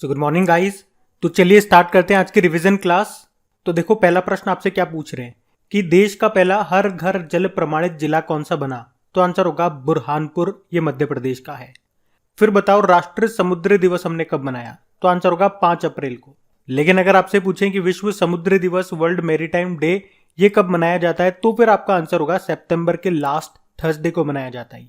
So good morning guys. तो चलिए start करते हैं आज की रिवीजन क्लास। तो देखो, पहला प्रश्न आपसे क्या पूछ रहे हैं कि देश का पहला हर घर जल प्रमाणित जिला कौन सा बना। तो आंसर होगा बुरहानपुर, ये मध्य प्रदेश का है। फिर बताओ राष्ट्रीय समुद्री दिवस हमने कब मनाया। तो आंसर होगा 5 अप्रैल को। लेकिन अगर आपसे पूछें कि विश्व समुद्री दिवस वर्ल्ड मैरीटाइम डे ये कब मनाया जाता है, तो फिर आपका आंसर होगा सितंबर के लास्ट थर्सडे को मनाया जाता है।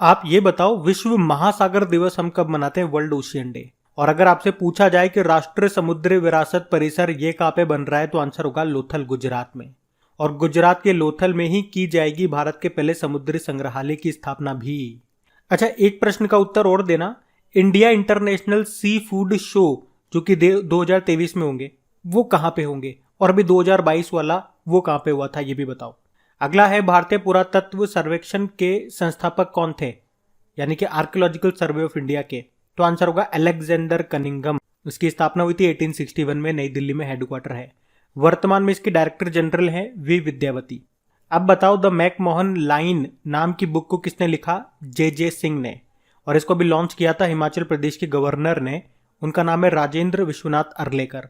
आप ये बताओ विश्व महासागर दिवस हम कब मनाते हैं, वर्ल्ड ओशियन डे। और अगर आपसे पूछा जाए कि राष्ट्रीय समुद्री विरासत परिसर ये कहाँ पे बन रहा है, तो आंसर होगा लोथल, गुजरात में। और गुजरात के लोथल में ही की जाएगी भारत के पहले समुद्री संग्रहालय की स्थापना भी। अच्छा, एक प्रश्न का उत्तर और देना। India international sea food show जो कि 2023 में होंगे, वो कहाँ पे होंगे, और अभी 2022 वाला वो कहाँ पे हुआ था, ये भी बताओ। अगला है भारतीय पुरातत्व सर्वेक्षण के संस्थापक कौन थे, यानी कि आर्कियोलॉजिकल सर्वे ऑफ इंडिया के। तो आंसर होगा अलेक्जेंडर कनिंगम। इसकी स्थापना हुई थी 1861 में, नई दिल्ली में हेडक्वार्टर है। वर्तमान में इसके डायरेक्टर जनरल हैं वी विद्यावती। अब बताओ द मैकमोहन लाइन नाम की बुक को किसने लिखा, जे सिंह ने। और इसको भी लॉन्च किया था हिमाचल प्रदेश के गवर्नर ने। उनका नाम है राजेंद्र विश्वनाथ अर्लेकर।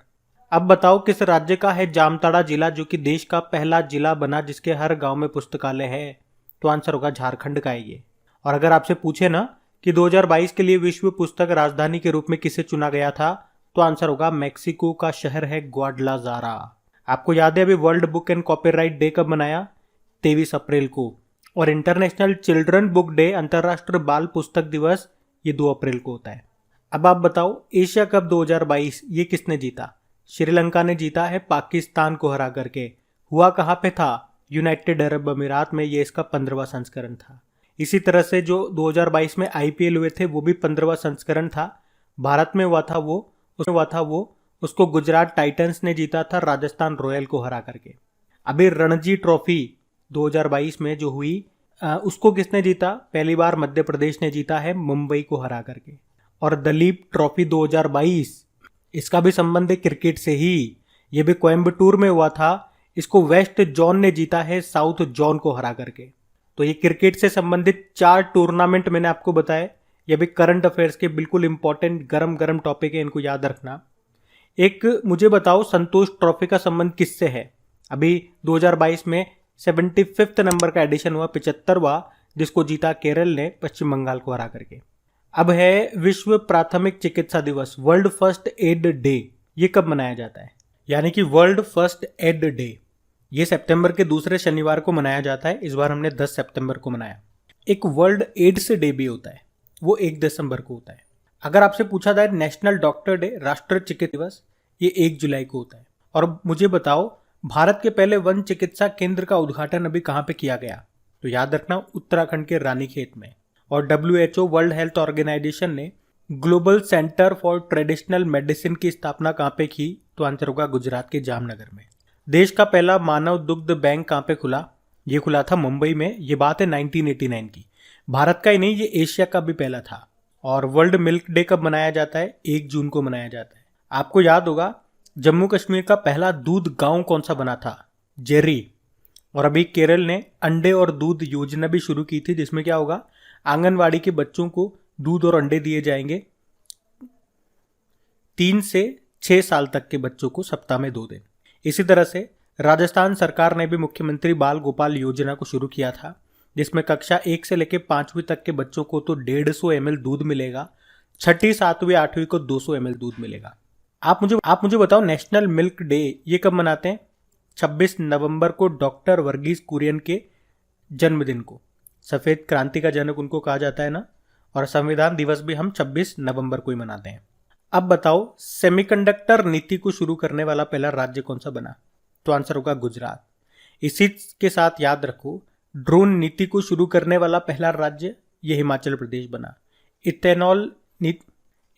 अब बताओ किस राज्य का है जामताड़ा जिला, जो कि देश का पहला जिला बना जिसके हर गांव में पुस्तकालय है। तो आंसर होगा झारखंड का है ये। और अगर आपसे पूछे ना कि 2022 के लिए विश्व पुस्तक राजधानी के रूप में किसे चुना गया था, तो आंसर होगा मैक्सिको का शहर है ग्वाडलाजारा। आपको याद है अभी world book and copyright day कब मनाया, 23 अप्रैल को। और इंटरनेशनल चिल्ड्रन बुक डे, अंतर्राष्ट्रीय बाल पुस्तक दिवस, ये 2 अप्रैल को होता है। अब आप बताओ एशिया कप 2022 ये किसने जीता। श्रीलंका ने जीता है पाकिस्तान को हरा करके। हुआ कहाँ पे था, यूनाइटेड अरब अमीरात में। ये इसका 15वां संस्करण था। इसी तरह से जो 2022 में आईपीएल हुए थे वो भी 15वां संस्करण था। भारत में हुआ था वो उसको गुजरात टाइटंस ने जीता था राजस्थान रॉयल को हरा करके। अभी रणजी ट्रॉफी 2022 में जो हुई उसको किसने जीता, पहली बार मध्य प्रदेश ने जीता है मुंबई को हरा करके। और दलीप ट्रॉफी 2022 इसका भी संबंध है क्रिकेट से ही। ये भी कोयम्बटूर में हुआ था। इसको वेस्ट जोन ने जीता है साउथ जोन को हरा करके। तो ये क्रिकेट से संबंधित 4 टूर्नामेंट मैंने आपको बताए। ये भी करंट अफेयर्स के बिल्कुल इंपॉर्टेंट गरम टॉपिक है, इनको याद रखना। एक मुझे बताओ संतोष ट्रॉफी का संबंध किससे है। अभी 2022 में 75 नंबर का एडिशन हुआ, 75वां, जिसको जीता केरल ने पश्चिम बंगाल को हरा करके। अब है विश्व प्राथमिक चिकित्सा दिवस, वर्ल्ड फर्स्ट एड डे। ये कब मनाया जाता है, यानी कि वर्ल्ड फर्स्ट एड डे ये सितंबर के दूसरे शनिवार को मनाया जाता है। इस बार हमने 10 सितंबर को मनाया। एक वर्ल्ड एड्स डे भी होता है, वो 1 दिसंबर को होता है। अगर आपसे पूछा जाए नेशनल डॉक्टर डे, राष्ट्रीय चिकित्सा दिवस, ये 1 जुलाई को होता है। और मुझे बताओ भारत के पहले वन चिकित्सा केंद्र का उद्घाटन अभी कहाँ पे किया गया। तो याद रखना उत्तराखंड के रानीखेत में। और WHO वर्ल्ड हेल्थ ऑर्गेनाइजेशन ने global centre for traditional medicine की स्थापना कहाँ पे की, तो आंसर होगा गुजरात के जामनगर में। देश का पहला मानव दुग्ध बैंक कहाँ पे खुला, ये खुला था मुंबई में। ये बात है 1989 की। भारत का ही नहीं, ये एशिया का भी पहला था। और वर्ल्ड मिल्क डे कब मनाया जाता है, 1 जून को मनाया जाता है। आपको याद होगा जम्मू कश्मीर का पहला दूध गांव कौन सा बना था, जेरी। और अभी केरल ने अंडे और दूध योजना भी शुरू की थी, जिसमें क्या होगा, आंगनवाड़ी के बच्चों को दूध और अंडे दिए जाएंगे 3 से 6 साल तक के बच्चों को सप्ताह में 2 दिन। इसी तरह से राजस्थान सरकार ने भी मुख्यमंत्री बाल गोपाल योजना को शुरू किया था, जिसमें कक्षा 1 से लेकर 5वीं तक के बच्चों को तो 150 ml दूध मिलेगा, 6ठी 7वीं 8वीं को 200 ml दूध मिलेगा। आप मुझे बताओ नेशनल मिल्क डे ये कब मनाते हैं। 26 नवंबर को डॉक्टर वर्गीस कुरियन के जन्मदिन को। सफेद क्रांति का जनक उनको कहा जाता है ना। और संविधान दिवस भी हम 26 नवंबर को ही मनाते हैं। अब बताओ सेमीकंडक्टर नीति को शुरू करने वाला पहला राज्य कौन सा बना, तो आंसर होगा गुजरात। इसी के साथ याद रखो ड्रोन नीति को शुरू करने वाला पहला राज्य ये हिमाचल प्रदेश बना।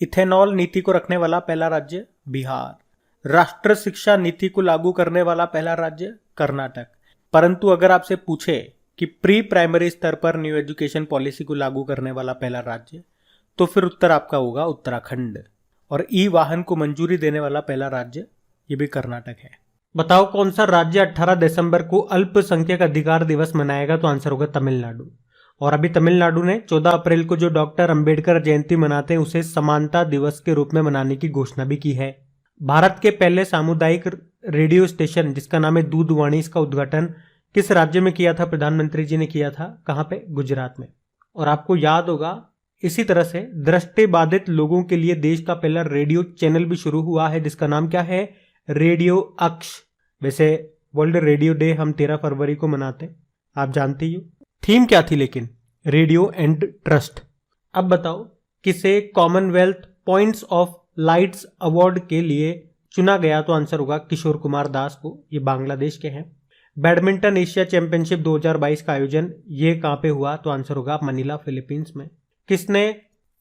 इथेनॉल नीति को रखने वाला पहला राज्य बिहार। राष्ट्रीय शिक्षा नीति को लागू करने वाला पहला राज्य कर्नाटक। परंतु अगर आपसे पूछे कि प्री प्राइमरी स्तर पर न्यू एजुकेशन पॉलिसी को लागू करने वाला पहला राज्य, तो फिर उत्तर आपका होगा उत्तराखंड। और ई वाहन को मंजूरी देने वाला पहला राज्य ये भी कर्नाटक है। बताओ कौन सा राज्य 18 दिसंबर को अल्पसंख्यक अधिकार दिवस मनाएगा, तो आंसर होगा तमिलनाडु। और अभी तमिलनाडु ने 14 अप्रैल को जो डॉक्टर अंबेडकर जयंती मनाते हैं उसे समानता दिवस के रूप में मनाने की घोषणा भी की है। भारत के पहले सामुदायिक रेडियो स्टेशन जिसका नाम है दूधवाणी, इसका उद्घाटन किस राज्य में किया था? प्रधानमंत्री जी ने किया था। कहां पे? गुजरात में। और आपको याद होगा इसी तरह से दृष्टिबाधित लोगों के लिए देश का पहला रेडियो चैनल भी शुरू हुआ है जिसका नाम क्या है? रेडियो अक्ष। वैसे वर्ल्ड रेडियो डे हम 13 फरवरी को मनाते हैं, आप जानते ही हो। थीम क्या थी लेकिन? Radio and trust. अब बताओ किसे Commonwealth points of lights award के लिए चुना गया? तो आंसर होगा किशोर कुमार दास को, ये बांग्लादेश के हैं। बैडमिंटन एशिया चैंपियनशिप 2022 का आयोजन ये कहां पे हुआ? तो आंसर होगा मनीला, फिलीपींस में। किसने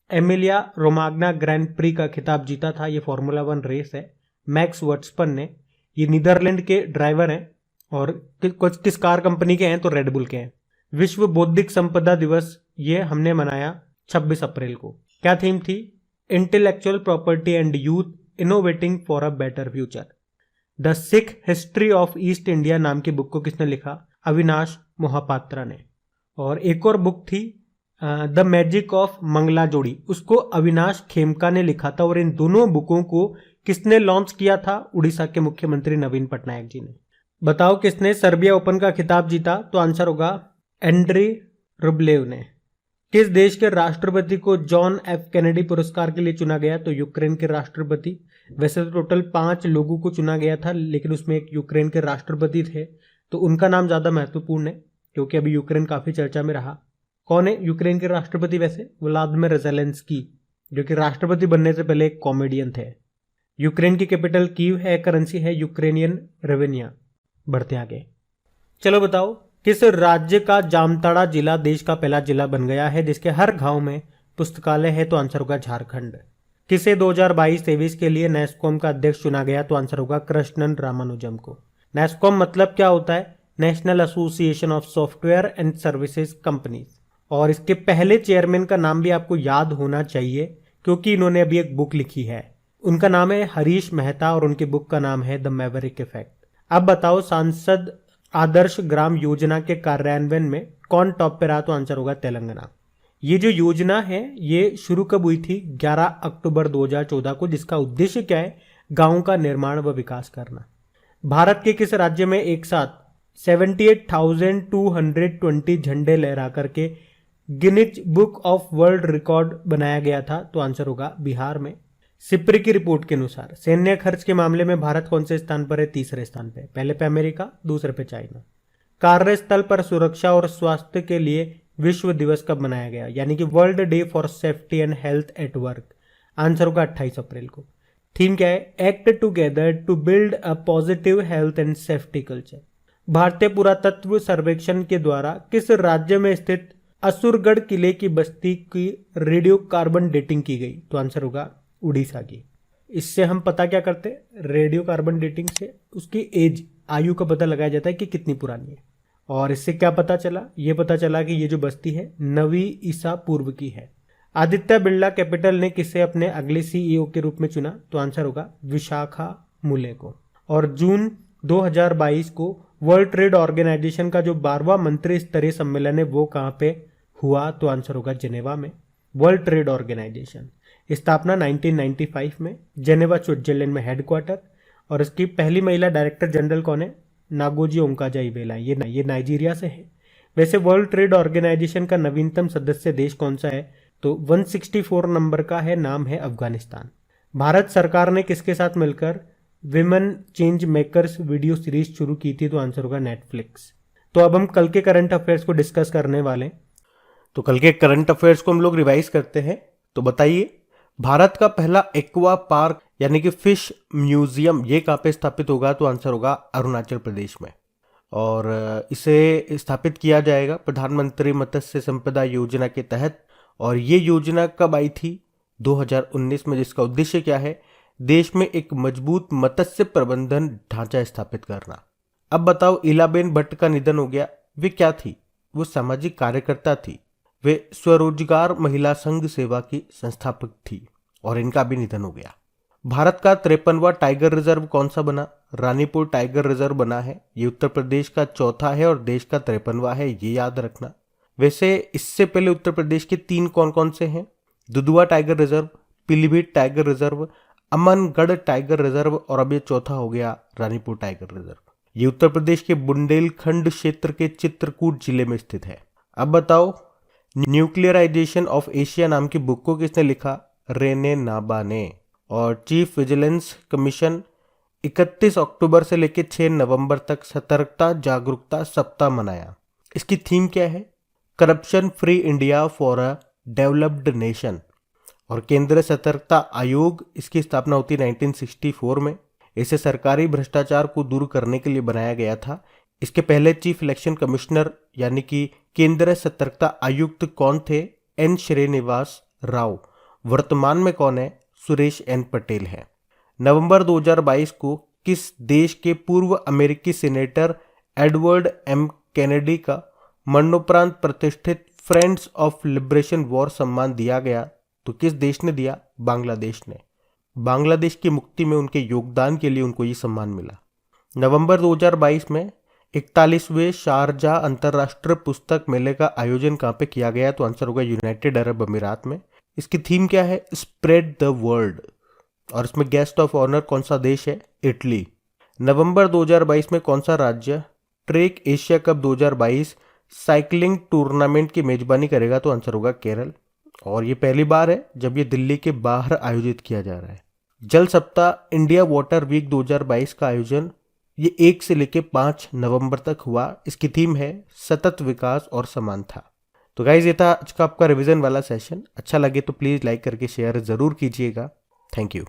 एमिलिया रोमाग्ना ग्रैंड प्री का खिताब जीता था? ये फॉर्मूला 1 रेस है, मैक्स वर्स्टपन ने। ये नीदरलैंड के ड्राइवर हैं और किस कार कंपनी के हैं? तो रेडबुल के हैं। विश्व बौद्धिक संपदा दिवस ये हमने मनाया 26 अप्रैल को। क्या थीम थी? Intellectual property and youth innovating for a better future. The Sikh history of east India नाम की बुक को किसने लिखा? अविनाश मोहापात्रा ने। और एक और बुक थी द मैजिक ऑफ मंगला जोड़ी, उसको अविनाश खेमका ने लिखा था। और इन दोनों बुकों को किसने लॉन्च किया था? उड़ीसा के मुख्यमंत्री नवीन पटनायक जी ने। बताओ किसने सर्बिया ओपन का खिताब जीता? तो आंसर होगा एंड्री रुब्लेव ने। किस देश के राष्ट्रपति को जॉन एफ कैनेडी पुरस्कार के लिए चुना गया? तो यूक्रेन के राष्ट्रपति। वैसे तो टोटल 5 लोगों को चुना गया था लेकिन उसमें एक यूक्रेन के राष्ट्रपति थे, तो उनका नाम ज्यादा महत्वपूर्ण है क्योंकि अभी यूक्रेन काफी चर्चा में रहा। कौन है यूक्रेन के राष्ट्रपति? वैसे व्लादिमीर ज़ेलेंस्की, जो कि राष्ट्रपति बनने से पहले एक कॉमेडियन थे। यूक्रेन की कैपिटल कीव है, करेंसी है यूक्रेनियन रेवेन्या। बढ़ते आगे। चलो बताओ किस राज्य का जामताड़ा जिला देश का पहला जिला बन गया है जिसके हर गांव में पुस्तकालय है? तो आंसर होगा झारखंड। किसे 2022-23 के लिए नेस्कॉम का अध्यक्ष चुना गया? तो आंसर होगा कृष्णन रामानुजम को। नेस्कॉम मतलब क्या होता है? National association of software and services companies. और इसके पहले चेयरमैन का नाम भी आपको याद होना चाहिए क्योंकि इन्होंने अभी एक बुक लिखी है। उनका नाम है हरीश मेहता और उनकी बुक का नाम है द मैवरिक इफेक्ट। अब बताओ सांसद आदर्श ग्राम योजना के कार्यान्वयन में कौन टॉप पे रहा? तो आंसर होगा तेलंगाना। ये जो योजना है ये शुरू कब हुई थी? 11 अक्टूबर 2014 को, जिसका उद्देश्य क्या है? गांवों का निर्माण व विकास करना। भारत के किस राज्य में एक साथ 78,220 झंडे लहरा करके Guinness book of world record बनाया गया था? तो आंसर होगा बिहार में। सिप्री की रिपोर्ट के अनुसार सैन्य खर्च के मामले में भारत कौन से स्थान पर है? तीसरे स्थान पे। पहले पे अमेरिका, दूसरे पे चाइना। कार्यस्थल पर सुरक्षा और स्वास्थ्य के लिए विश्व दिवस कब मनाया गया? यानी कि world day for safety and health at work. Answer होगा 28 अप्रैल को। थीम क्या है? Act together to build a positive health and safety culture. भारतीय पुरातत्व सर्वेक्षण के द्वारा किस राज्य में स्थित असुरगढ़ किले की बस्ती की रेडियो कार्बन डेटिंग की गई? तो आंसर होगा उड़ीसा की। इससे हम पता क्या करते हैं? रेडियो कार्बन डेटिंग से उसकी एज, आयु का पता लगाया जाता है कि कितनी पुरानी है। और इससे क्या पता चला? ये पता चला कि ये जो बस्ती है 9वीं ईसा पूर्व की है। आदित्य बिरला कैपिटल ने किसे अपने अगले सीईओ के रूप में चुना? तो आंसर होगा विशाखा मुले को। और जून 2022 को वर्ल्ड ट्रेड ऑर्गेनाइजेशन का जो 12वां मंत्री स्तरीय सम्मेलन है वो कहां पे हुआ? तो आंसर होगा जेनेवा में। वर्ल्ड ट्रेड ऑर्गेनाइजेशन स्थापना 1995 में, जेनेवा स्विट्जरलैंड में हेडक्वार्टर। और इसकी पहली महिला डायरेक्टर जनरल कौन है? नागोजी ओंकाजा-इवेला, ये नाइजीरिया से है। वैसे वर्ल्ड ट्रेड ऑर्गेनाइजेशन का नवीनतम सदस्य देश कौन सा है? तो 164 नंबर का है, नाम है अफगानिस्तान। भारत सरकार ने किसके साथ मिलकर women change makers video series शुरू की थी? तो आंसर होगा नेटफ्लिक्स। तो अब हम कल के करंट अफेयर्स को डिस्कस करने वाले। तो कल के करंट अफेयर्स को हम लोग रिवाइज करते हैं। तो बताइए भारत का पहला एक्वा पार्क यानी कि फिश म्यूजियम ये कहाँ पे स्थापित होगा? तो आंसर होगा अरुणाचल प्रदेश में। और इसे स्थापित किया जाएगा प्रधानमंत्री मत्स्य संपदा योजना के तहत। और ये योजना कब आई थी? 2019 में, जिसका उद्देश्य क्या है? देश में एक मजबूत मत्स्य प्रबंधन ढांचा स्थापित करना। अब बताओ इलाबेन भट्ट का निधन हो गया। वे क्या थी? वो सामाजिक कार्यकर्ता थी। वे स्वरोजगार महिला संघ सेवा की संस्थापक थी और इनका भी निधन हो गया। भारत का 53वां टाइगर रिजर्व कौन सा बना? रानीपुर टाइगर रिजर्व बना है। ये उत्तर प्रदेश का चौथा है और देश का 53वां है, ये याद रखना। वैसे इससे पहले उत्तर प्रदेश के 3 कौन कौन से हैं? Dudhwa tiger reserve, Pilibhit tiger reserve, Amangarh tiger reserve और अब ये चौथा हो गया रानीपुर टाइगर रिजर्व। ये उत्तर प्रदेश के बुंदेलखंड क्षेत्र के चित्रकूट जिले में स्थित है। अब बताओ, न्यूक्लियराइजेशन ऑफ एशिया नाम की बुक को किसने लिखा? रेने नाबा ने। और चीफ विजिलेंस कमीशन 31 अक्टूबर से लेकर 6 नवंबर तक सतर्कता जागरूकता सप्ताह मनाया। इसकी थीम क्या है? Corruption free India for a developed nation. और केंद्रीय सतर्कता आयोग, इसकी स्थापना होती 1964 में। इसे सरकारी भ्रष्टाचार को दूर करने के लिए बनाया गया था। इसके पहले चीफ इलेक्शन कमिश्नर यानी कि केंद्रीय सतर्कता आयुक्त कौन थे? एन श्रीनिवास राव। वर्तमान में कौन है? सुरेश एन पटेल है। नवंबर 2022 को किस देश के पूर्व अमेरिकी सीनेटर एडवर्ड एम कैनेडी का मरणोपरांत प्रतिष्ठित फ्रेंड्स ऑफ लिबरेशन वॉर सम्मान दिया गया? तो किस देश ने दिया? बांग्लादेश ने। बांग्लादेश की मुक्ति में उनके योगदान के लिए उनको ये सम्मान मिला। नवंबर 2022 में 41वें शारजाह अंतर्राष्ट्रीय पुस्तक मेले का आयोजन कहाँ पे किया गया? तो आंसर होगा यूनाइटेड अरब अमीरात में। इसकी थीम क्या है? Spread the world. और इसमें गेस्ट ऑफ ऑनर कौन सा देश है? इटली। नवंबर 2022 में कौन सा राज्य track Asia cup 2022 cycling tournament की मेजबानी करेगा? तो आंसर होगा केरल। और ये पहली बार है जब ये दिल्ली के बाहर आयोजित किया जा रहा है। जल सप्ताह इंडिया वाटर वीक 2022 का आयोजन ये 1 से लेकर 5 नवंबर तक हुआ। इसकी थीम है सतत विकास और समानता। तो गाइज, ये था आज का आपका रिवीजन वाला सेशन। अच्छा लगे तो प्लीज़ लाइक करके शेयर ज़रूर कीजिएगा। Thank you.